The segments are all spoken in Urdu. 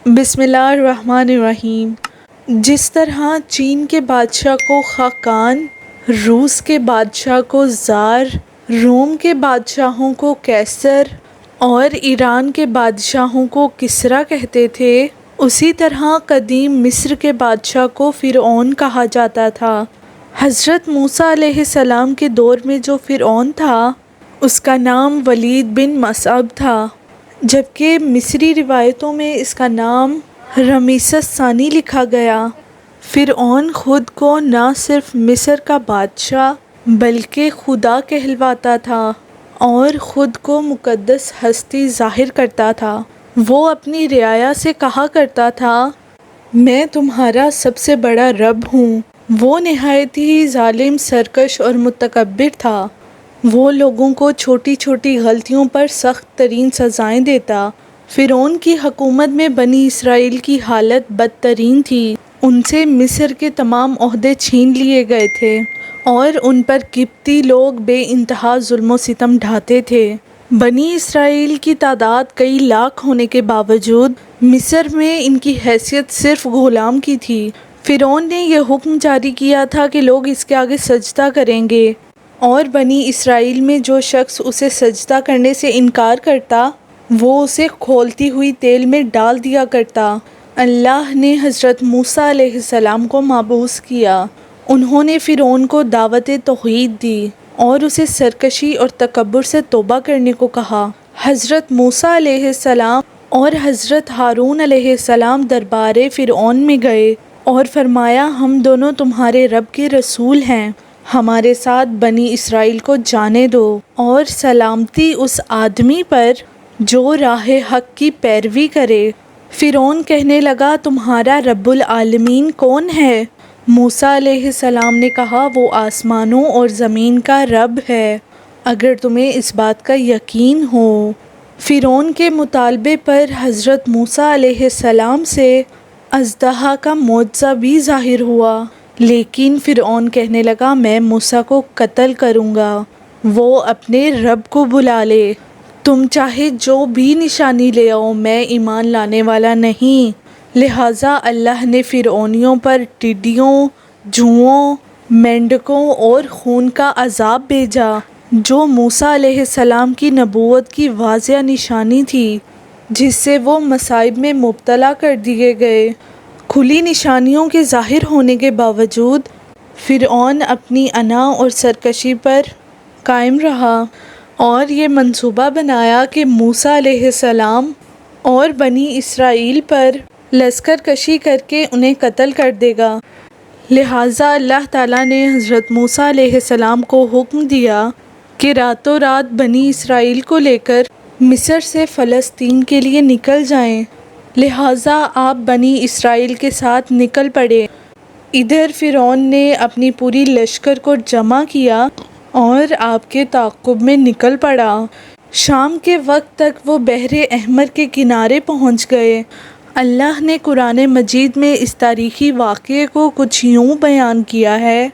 بسم اللہ الرحمن الرحیم۔ جس طرح چین کے بادشاہ کو خاقان، روس کے بادشاہ کو زار، روم کے بادشاہوں کو قیصر اور ایران کے بادشاہوں کو کسریٰ کہتے تھے، اسی طرح قدیم مصر کے بادشاہ کو فرعون کہا جاتا تھا۔ حضرت موسیٰ علیہ السلام کے دور میں جو فرعون تھا اس کا نام ولید بن مصعب تھا، جبکہ مصری روایتوں میں اس کا نام رمیسس ثانی لکھا گیا۔ فرعون خود کو نہ صرف مصر کا بادشاہ بلکہ خدا کہلواتا تھا اور خود کو مقدس ہستی ظاہر کرتا تھا۔ وہ اپنی رعایا سے کہا کرتا تھا، میں تمہارا سب سے بڑا رب ہوں۔ وہ نہایت ہی ظالم، سرکش اور متکبر تھا۔ وہ لوگوں کو چھوٹی چھوٹی غلطیوں پر سخت ترین سزائیں دیتا۔ فرعون کی حکومت میں بنی اسرائیل کی حالت بدترین تھی۔ ان سے مصر کے تمام عہدے چھین لیے گئے تھے اور ان پر قبطی لوگ بے انتہا ظلم و ستم ڈھاتے تھے۔ بنی اسرائیل کی تعداد کئی لاکھ ہونے کے باوجود مصر میں ان کی حیثیت صرف غلام کی تھی۔ فرعون نے یہ حکم جاری کیا تھا کہ لوگ اس کے آگے سجدہ کریں گے، اور بنی اسرائیل میں جو شخص اسے سجدہ کرنے سے انکار کرتا وہ اسے کھولتی ہوئی تیل میں ڈال دیا کرتا۔ اللہ نے حضرت موسیٰ علیہ السلام کو مبعوث کیا۔ انہوں نے فرعون کو دعوت توحید دی اور اسے سرکشی اور تکبر سے توبہ کرنے کو کہا۔ حضرت موسیٰ علیہ السلام اور حضرت ہارون علیہ السلام دربار فرعون میں گئے اور فرمایا، ہم دونوں تمہارے رب کے رسول ہیں، ہمارے ساتھ بنی اسرائیل کو جانے دو، اور سلامتی اس آدمی پر جو راہ حق کی پیروی کرے۔ فرعون کہنے لگا، تمہارا رب العالمین کون ہے؟ موسیٰ علیہ السلام نے کہا، وہ آسمانوں اور زمین کا رب ہے، اگر تمہیں اس بات کا یقین ہو۔ فرعون کے مطالبے پر حضرت موسیٰ علیہ السلام سے اژدہا کا معجزہ بھی ظاہر ہوا، لیکن فرعون کہنے لگا، میں موسیٰ کو قتل کروں گا، وہ اپنے رب کو بلا لے، تم چاہے جو بھی نشانی لے آؤ، میں ایمان لانے والا نہیں۔ لہٰذا اللہ نے فرعونیوں پر ٹڈیوں، جوؤں، مینڈکوں اور خون کا عذاب بھیجا، جو موسیٰ علیہ السلام کی نبوت کی واضح نشانی تھی، جس سے وہ مصائب میں مبتلا کر دیے گئے۔ کھلی نشانیوں کے ظاہر ہونے کے باوجود فرعون اپنی انا اور سرکشی پر قائم رہا اور یہ منصوبہ بنایا کہ موسیٰ علیہ السلام اور بنی اسرائیل پر لشکر کشی کر کے انہیں قتل کر دے گا۔ لہٰذا اللہ تعالیٰ نے حضرت موسیٰ علیہ السلام کو حکم دیا کہ راتوں رات بنی اسرائیل کو لے کر مصر سے فلسطین کے لیے نکل جائیں۔ لہٰذا آپ بنی اسرائیل کے ساتھ نکل پڑے۔ ادھر فرعون نے اپنی پوری لشکر کو جمع کیا اور آپ کے تعاقب میں نکل پڑا۔ شام کے وقت تک وہ بحر احمر کے کنارے پہنچ گئے۔ اللہ نے قرآن مجید میں اس تاریخی واقعے کو کچھ یوں بیان کیا ہے،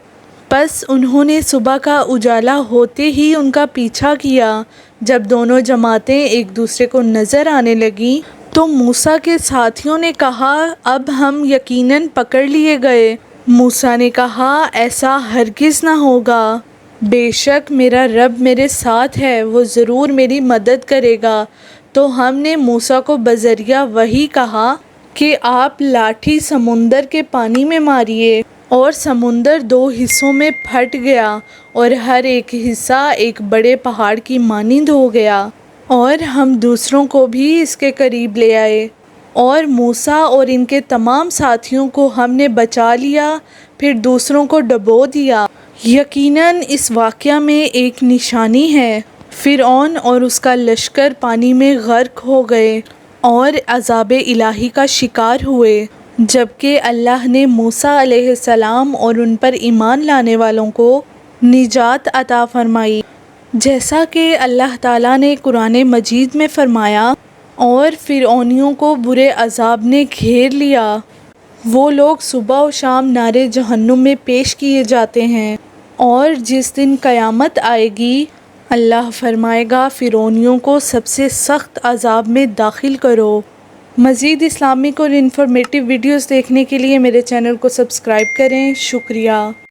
پس انہوں نے صبح کا اجالا ہوتے ہی ان کا پیچھا کیا۔ جب دونوں جماعتیں ایک دوسرے کو نظر آنے لگیں تو موسیٰ کے ساتھیوں نے کہا، اب ہم یقیناً پکڑ لیے گئے۔ موسیٰ نے کہا، ایسا ہرگز نہ ہوگا، بے شک میرا رب میرے ساتھ ہے، وہ ضرور میری مدد کرے گا۔ تو ہم نے موسیٰ کو بذریعہ وحی کہا کہ آپ لاٹھی سمندر کے پانی میں ماریے، اور سمندر دو حصوں میں پھٹ گیا اور ہر ایک حصہ ایک بڑے پہاڑ کی مانند ہو گیا، اور ہم دوسروں کو بھی اس کے قریب لے آئے، اور موسیٰ اور ان کے تمام ساتھیوں کو ہم نے بچا لیا، پھر دوسروں کو ڈبو دیا۔ یقیناً اس واقعہ میں ایک نشانی ہے۔ فرعون اور اس کا لشکر پانی میں غرق ہو گئے اور عذاب الہی کا شکار ہوئے، جبکہ اللہ نے موسیٰ علیہ السلام اور ان پر ایمان لانے والوں کو نجات عطا فرمائی، جیسا کہ اللہ تعالیٰ نے قرآن مجید میں فرمایا، اور فرعونیوں کو برے عذاب نے گھیر لیا۔ وہ لوگ صبح و شام نار جہنم میں پیش کیے جاتے ہیں، اور جس دن قیامت آئے گی اللہ فرمائے گا، فرعونیوں کو سب سے سخت عذاب میں داخل کرو۔ مزید اسلامک اور انفارمیٹیو ویڈیوز دیکھنے کے لیے میرے چینل کو سبسکرائب کریں. شکریہ.